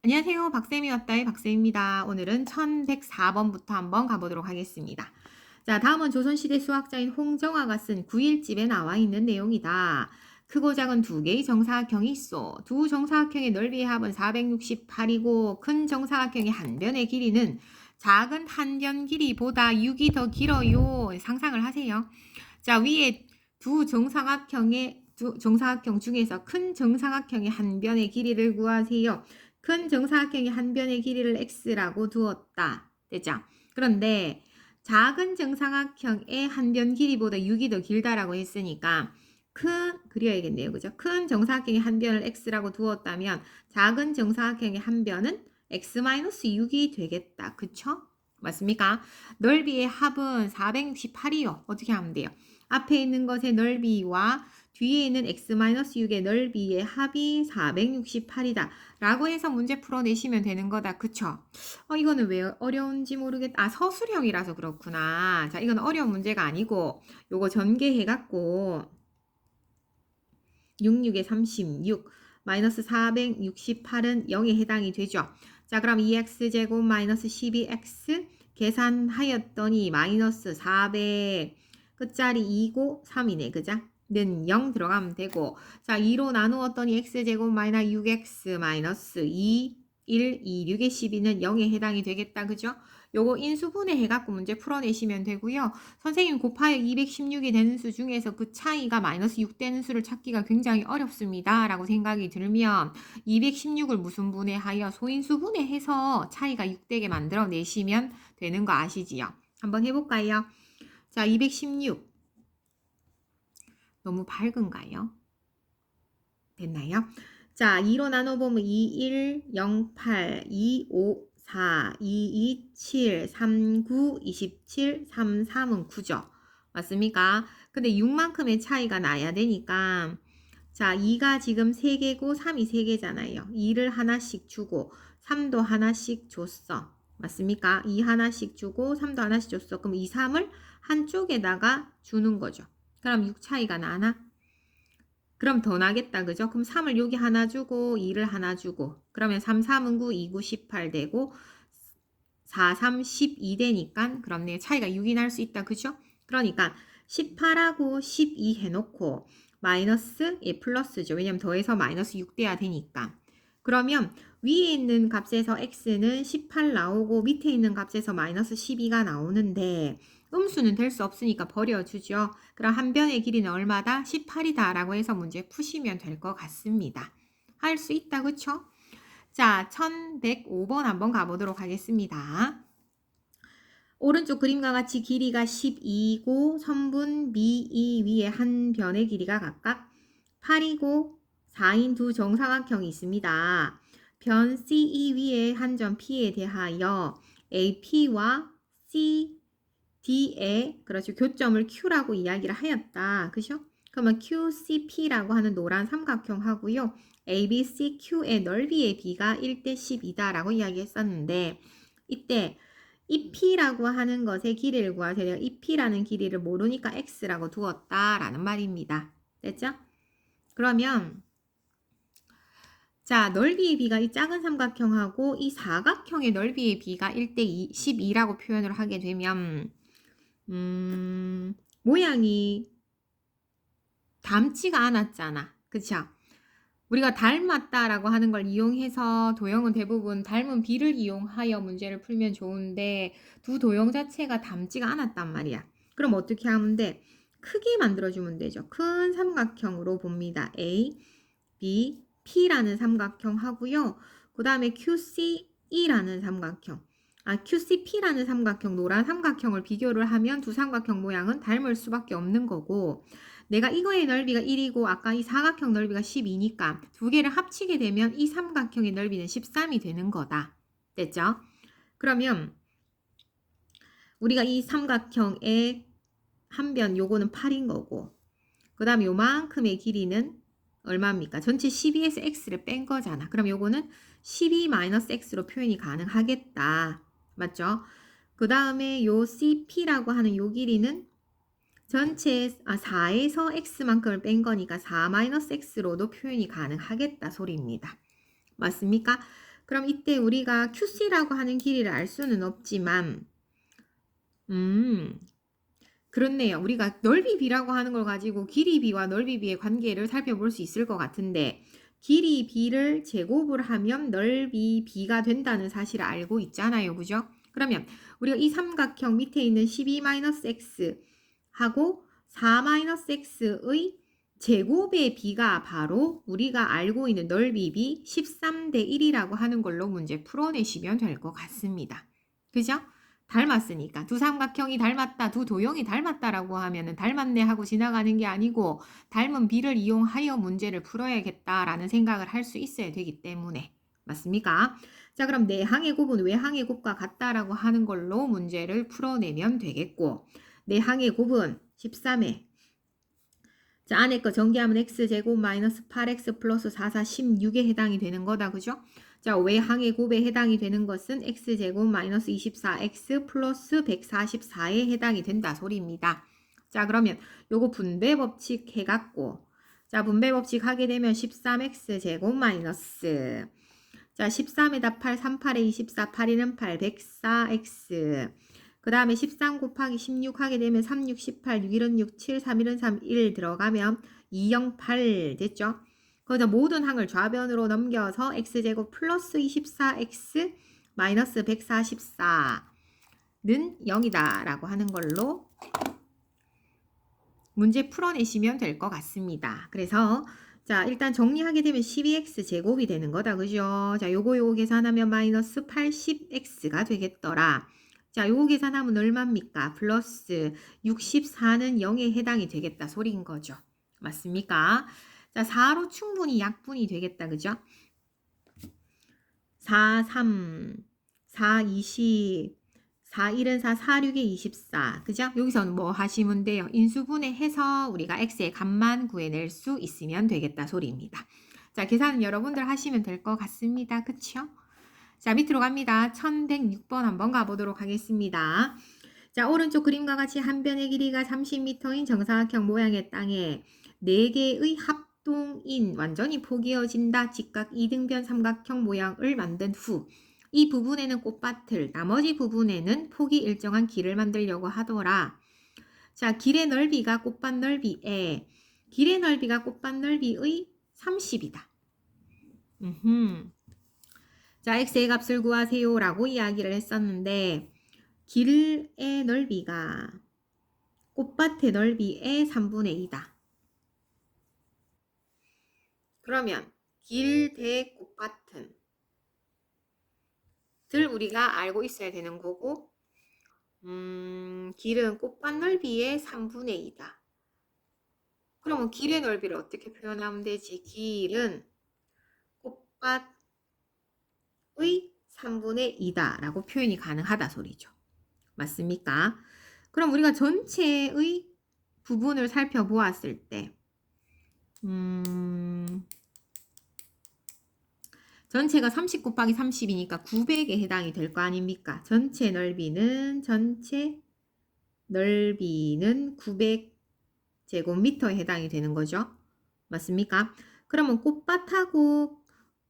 안녕하세요. 박쌤이 왔다의 박쌤입니다. 오늘은 1104번부터 한번 가보도록 하겠습니다. 자, 다음은 조선시대 수학자인 홍정화가 쓴 9일집에 나와 있는 내용이다. 크고 작은 두 개의 정사각형이 있어. 두 정사각형의 넓이의 합은 468이고 큰 정사각형의 한 변의 길이는 작은 한 변 길이보다 6이 더 길어요. 상상을 하세요. 자, 위에 두 정사각형 중에서 큰 정사각형의 한 변의 길이를 구하세요. 큰 정사각형의 한 변의 길이를 x라고 두었다. 됐죠? 그런데 작은 정사각형의 한 변 길이보다 6이 더 길다라고 했으니까 그려야겠네요. 그죠? 큰 정사각형의 한 변을 x라고 두었다면 작은 정사각형의 한 변은 x-6이 되겠다. 그쵸? 맞습니까? 넓이의 합은 468이요. 어떻게 하면 돼요? 앞에 있는 것의 넓이와 뒤에 있는 x-6의 넓이의 합이 468이다. 라고 해서 문제 풀어내시면 되는 거다. 그쵸? 이거는 왜 어려운지 모르겠다. 서술형이라서 그렇구나. 자, 이건 어려운 문제가 아니고 요거 전개해갖고 66에 36 마이너스 468은 0에 해당이 되죠. 자, 그럼 2x제곱 마이너스 12x 계산하였더니 마이너스 400 끝자리 2고 3이네. 그죠? 는 0 들어가면 되고, 자, 2로 나누었더니 x제곱 마이너스 6x 마이너스 2 1, 2, 6의 12는 0에 해당이 되겠다. 그죠? 요거 인수분해 해갖고 문제 풀어내시면 되고요. 선생님 곱하여 216이 되는 수 중에서 그 차이가 마이너스 6 되는 수를 찾기가 굉장히 어렵습니다. 라고 생각이 들면 216을 무슨 분해하여 소인수 분해해서 차이가 6되게 만들어 내시면 되는 거 아시지요? 한번 해볼까요? 자, 216 너무 밝은가요? 됐나요? 자, 2로 나눠보면 2, 1, 0, 8, 2, 5, 4, 2, 2, 7, 3, 9, 27, 3, 3은 9죠. 맞습니까? 근데 6만큼의 차이가 나야 되니까 자, 2가 지금 3개고 3이 3개잖아요. 2를 하나씩 주고 3도 하나씩 줬어. 맞습니까? 2 하나씩 주고 3도 하나씩 줬어. 그럼 2, 3을 한쪽에다가 주는 거죠. 그럼 6 차이가 나나? 그럼 더 나겠다. 그죠? 그럼 3을 여기 하나 주고 2를 하나 주고 그러면 3, 3은 9, 2, 9, 18 되고 4, 3, 12 되니까 그럼 내 차이가 6이 날 수 있다. 그죠? 그러니까 18하고 12 해놓고 마이너스 플러스죠. 왜냐면 더해서 마이너스 6 돼야 되니까. 그러면 위에 있는 값에서 x는 18 나오고 밑에 있는 값에서 마이너스 12가 나오는데 음수는 될 수 없으니까 버려주죠. 그럼 한 변의 길이는 얼마다? 18이다 라고 해서 문제 푸시면 될 것 같습니다. 할 수 있다. 그쵸? 자, 1105번 한번 가보도록 하겠습니다. 오른쪽 그림과 같이 길이가 12고 선분 BE 위에 한 변의 길이가 각각 8이고 4인 두 정사각형이 있습니다. 변 CE 위에 한 점 P에 대하여 AP와 CD의 그렇죠. 교점을 Q라고 이야기를 하였다. 그죠? 그러면 QCP라고 하는 노란 삼각형 하고요. ABCQ의 넓이의 B가 1대 10이다라고 이야기했었는데 이때 이 P라고 하는 것의 길이를 구하세요. 내가 이 P라는 길이를 모르니까 X라고 두었다라는 말입니다. 됐죠? 그러면 자, 넓이의 B가 이 작은 삼각형하고 이 사각형의 넓이의 B가 1대 12라고 표현을 하게 되면 모양이 닮지가 않았잖아. 그쵸? 우리가 닮았다라고 하는 걸 이용해서 도형은 대부분 닮은 비를 이용하여 문제를 풀면 좋은데 두 도형 자체가 닮지가 않았단 말이야. 그럼 어떻게 하면 돼? 크게 만들어주면 되죠. 큰 삼각형으로 봅니다. A, B, P라는 삼각형 하고요. 그 다음에 QCE라는 삼각형. QCP라는 삼각형, 노란 삼각형을 비교를 하면 두 삼각형 모양은 닮을 수밖에 없는 거고 내가 이거의 넓이가 1이고 아까 이 사각형 넓이가 12니까 두 개를 합치게 되면 이 삼각형의 넓이는 13이 되는 거다. 됐죠? 그러면 우리가 이 삼각형의 한 변 요거는 8인 거고 그 다음에 요만큼의 길이는 얼마입니까? 전체 12에서 x를 뺀 거잖아. 그럼 요거는 12-x로 표현이 가능하겠다. 맞죠? 그 다음에 요 CP라고 하는 요 길이는 전체 4에서 x만큼을 뺀 거니까 4-x로도 표현이 가능하겠다 소리입니다. 맞습니까? 그럼 이때 우리가 QC라고 하는 길이를 알 수는 없지만 그렇네요. 우리가 넓이 B라고 하는 걸 가지고 길이 B와 넓이 B의 관계를 살펴볼 수 있을 것 같은데 길이 B를 제곱을 하면 넓이 B가 된다는 사실을 알고 있잖아요. 그죠? 그러면 우리가 이 삼각형 밑에 있는 12-x 하고 4-x의 제곱의 B가 바로 우리가 알고 있는 넓이 B 13대 1이라고 하는 걸로 문제 풀어내시면 될 것 같습니다. 그죠? 닮았으니까 두 삼각형이 닮았다, 두 도형이 닮았다라고 하면은 닮았네 하고 지나가는 게 아니고 닮은 B를 이용하여 문제를 풀어야겠다라는 생각을 할 수 있어야 되기 때문에 맞습니까? 자, 그럼 내항의 곱은 외항의 곱과 같다라고 하는 걸로 문제를 풀어내면 되겠고 내항의 곱은 13에 자, 안에 거 전개하면 x제곱 마이너스 8x 플러스 4, 4, 16에 해당이 되는 거다. 그죠? 자, 외항의 곱에 해당이 되는 것은 x제곱 마이너스 24x 플러스 144에 해당이 된다 소리입니다. 자, 그러면 요거 분배 법칙 해갖고 자, 분배 법칙 하게 되면 13x 제곱 마이너스 자, 13에다 8, 38에 24, 8이는 8, 104x 그 다음에 13 곱하기 16 하게 되면 3, 6, 18, 6, 1은 6, 7, 3, 1은 3, 1 들어가면 208 됐죠? 그래서 모든 항을 좌변으로 넘겨서 x제곱 플러스 24x 마이너스 144는 0이다 라고 하는 걸로 문제 풀어내시면 될 것 같습니다. 그래서 자, 일단 정리하게 되면 12x 제곱이 되는 거다. 그죠? 자, 요거 계산하면 마이너스 80x가 되겠더라. 자, 요거 계산하면 얼마입니까? 플러스 64는 0에 해당이 되겠다 소리인 거죠. 맞습니까? 자, 4로 충분히 약분이 되겠다. 그죠? 4, 3, 4, 20, 4, 1은 4, 4, 6에 24. 그죠? 여기서는 뭐 하시면 돼요? 인수분해해서 우리가 x의 값만 구해낼 수 있으면 되겠다 소리입니다. 자, 계산은 여러분들 하시면 될 것 같습니다. 그쵸? 자, 밑으로 갑니다. 1106번 한번 가보도록 하겠습니다. 자, 오른쪽 그림과 같이 한 변의 길이가 30m인 정사각형 모양의 땅에 4개의 합동인 완전히 포개어진다 직각 이등변 삼각형 모양을 만든 후 이 부분에는 꽃밭을 나머지 부분에는 폭이 일정한 길을 만들려고 하더라. 자, 길의 넓이가 꽃밭 넓이에 길의 넓이가 꽃밭 넓이의 30이다. 자, x의 값을 구하세요 라고 이야기를 했었는데 길의 넓이가 꽃밭의 넓이의 3분의 2다. 그러면 길 대 꽃밭은 들 우리가 알고 있어야 되는 거고 길은 꽃밭 넓이의 3분의 2다. 그러면 길의 넓이를 어떻게 표현하면 되지? 길은 꽃밭의 3분의 2다 라고 표현이 가능하다 소리죠. 맞습니까? 그럼 우리가 전체의 부분을 살펴보았을 때 전체가 30 곱하기 30이니까 900에 해당이 될 거 아닙니까? 전체 넓이는 900제곱미터에 해당이 되는 거죠. 맞습니까? 그러면 꽃밭하고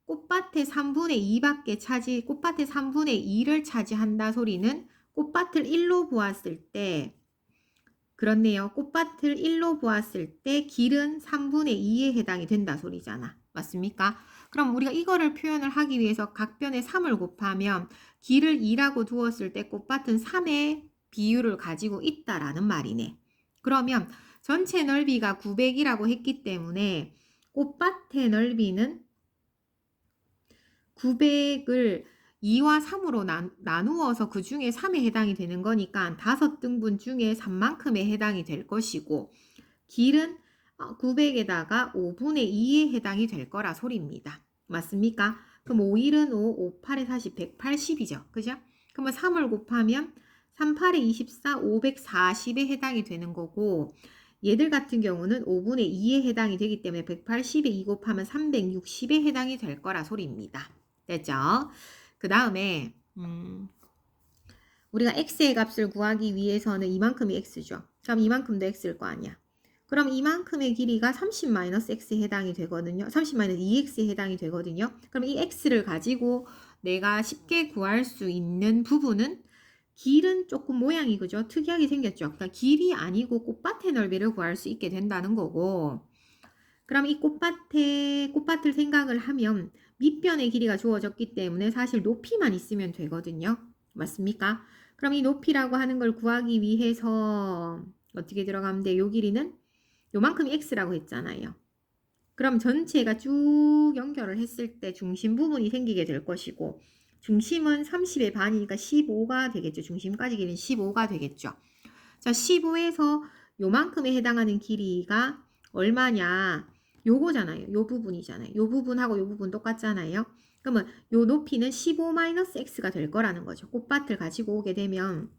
꽃밭의 3분의 2밖에 꽃밭의 3분의 2를 차지한다 소리는 꽃밭을 1로 보았을 때 그렇네요. 꽃밭을 1로 보았을 때 길은 3분의 2에 해당이 된다 소리잖아. 맞습니까? 그럼 우리가 이거를 표현을 하기 위해서 각 변에 3을 곱하면 길을 2라고 두었을 때 꽃밭은 3의 비율을 가지고 있다라는 말이네. 그러면 전체 넓이가 900이라고 했기 때문에 꽃밭의 넓이는 900을 2와 3으로 나누어서 그 중에 3에 해당이 되는 거니까 5등분 중에 3만큼에 해당이 될 것이고 길은 900에다가 5분의 2에 해당이 될 거라 소리입니다. 맞습니까? 그럼 5일은 5, 5, 8에 40, 180이죠. 그죠? 그러면 3을 곱하면 3, 8에 24, 540에 해당이 되는 거고 얘들 같은 경우는 5분의 2에 해당이 되기 때문에 180에 2 곱하면 360에 해당이 될 거라 소리입니다. 됐죠? 그 다음에 우리가 x의 값을 구하기 위해서는 이만큼이 x죠. 그럼 이만큼도 x일 거 아니야. 그럼 이만큼의 길이가 30-x에 해당이 되거든요. 30-2x에 해당이 되거든요. 그럼 이 x를 가지고 내가 쉽게 구할 수 있는 부분은 길은 조금 모양이 그죠? 특이하게 생겼죠. 그러니까 길이 아니고 꽃밭의 넓이를 구할 수 있게 된다는 거고. 그럼 이 꽃밭을 생각을 하면 밑변의 길이가 주어졌기 때문에 사실 높이만 있으면 되거든요. 맞습니까? 그럼 이 높이라고 하는 걸 구하기 위해서 어떻게 들어가면 돼? 요 길이는 요만큼이 x라고 했잖아요. 그럼 전체가 쭉 연결을 했을 때 중심 부분이 생기게 될 것이고 중심은 30의 반이니까 15가 되겠죠. 중심까지 길이는 15가 되겠죠. 자, 15에서 요만큼에 해당하는 길이가 얼마냐? 요거잖아요. 요 부분이잖아요. 요 부분하고 요 부분 똑같잖아요. 그러면 요 높이는 15-x가 될 거라는 거죠. 꽃밭을 가지고 오게 되면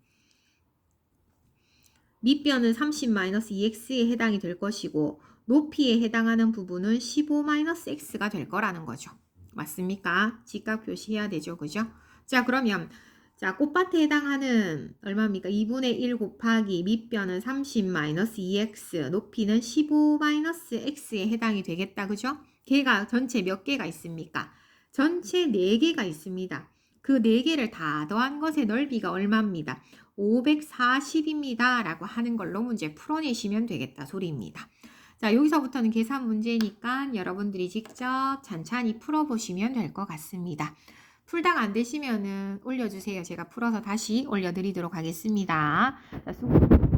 밑변은 30-2x에 해당이 될 것이고 높이에 해당하는 부분은 15-x가 될 거라는 거죠. 맞습니까? 직각 표시해야 되죠. 그죠? 자, 그러면 자, 꽃밭에 해당하는 얼마입니까? 2분의 1 곱하기 밑변은 30-2x, 높이는 15-x에 해당이 되겠다. 그죠? 걔가 전체 몇 개가 있습니까? 전체 4개가 있습니다. 그 4개를 다 더한 것의 넓이가 얼마입니다? 540입니다. 라고 하는 걸로 문제 풀어내시면 되겠다 소리입니다. 자, 여기서부터는 계산 문제니까 여러분들이 직접 찬찬히 풀어보시면 될 것 같습니다. 풀다가 안 되시면은 올려주세요. 제가 풀어서 다시 올려드리도록 하겠습니다. 자, 수고.